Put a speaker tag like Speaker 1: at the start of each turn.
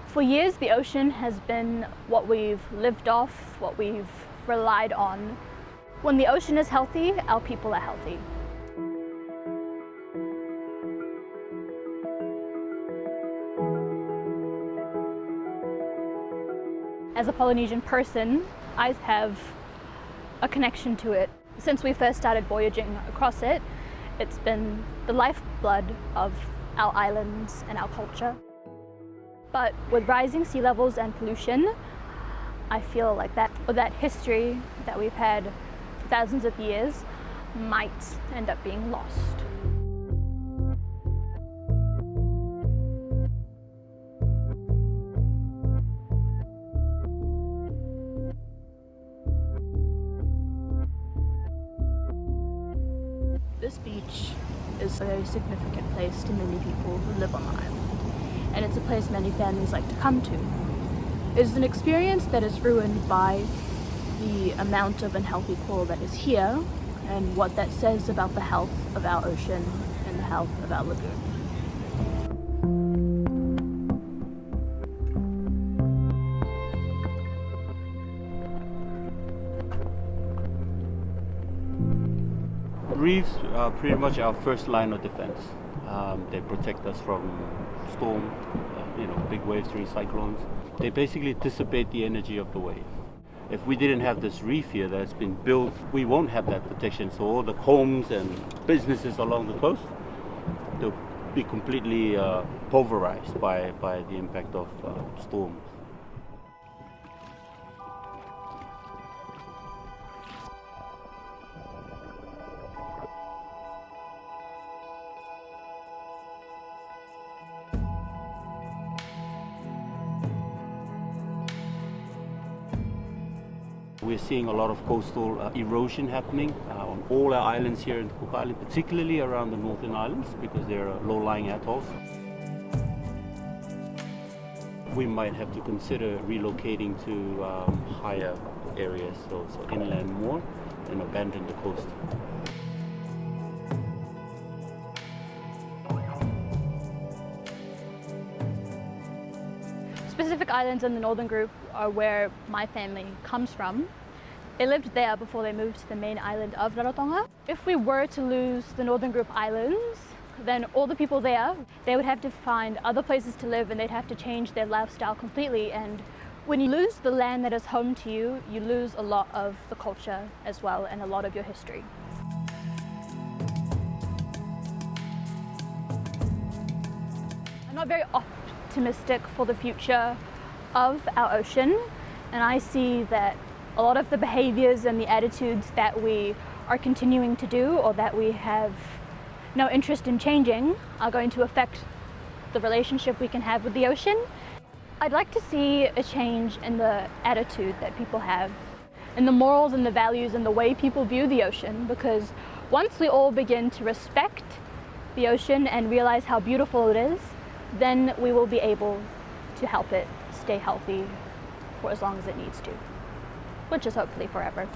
Speaker 1: For years, the ocean has been what we've lived off, what we've relied on. When the ocean is healthy, our people are healthy. As a Polynesian person, I have a connection to it. Since we first started voyaging across it, it's been the lifeblood of our islands and our culture. But with rising sea levels and pollution, I feel like that history that we've had for thousands of years might end up being lost. This beach is a very significant place to many people who live on the island, and it's a place many families like to come to. It is an experience that is ruined by the amount of unhealthy coral that is here and what that says about the health of our ocean and the health of our lagoon.
Speaker 2: Reefs are pretty much our first line of defense. They protect us from storm, big waves during cyclones. They basically dissipate the energy of the wave. If we didn't have this reef here that's been built, we won't have that protection. So all the homes and businesses along the coast, they'll be completely pulverized by the impact of storms. We're seeing a lot of coastal erosion happening on all our islands here in the Cook Island, particularly around the northern islands because they're low-lying atolls. We might have to consider relocating to higher areas, so inland more, and abandon the coast.
Speaker 1: Specific islands in the northern group are where my family comes from. They lived there before they moved to the main island of Rarotonga. If we were to lose the northern group islands, then all the people there, they would have to find other places to live and they'd have to change their lifestyle completely. And when you lose the land that is home to you, you lose a lot of the culture as well and a lot of your history. I'm not very optimistic for the future of our ocean, and I see that a lot of the behaviors and the attitudes that we are continuing to do or that we have no interest in changing are going to affect the relationship we can have with the ocean. I'd like to see a change in the attitude that people have, in the morals and the values and the way people view the ocean, because once we all begin to respect the ocean and realize how beautiful it is, then we will be able to help it stay healthy for as long as it needs to, which is hopefully forever.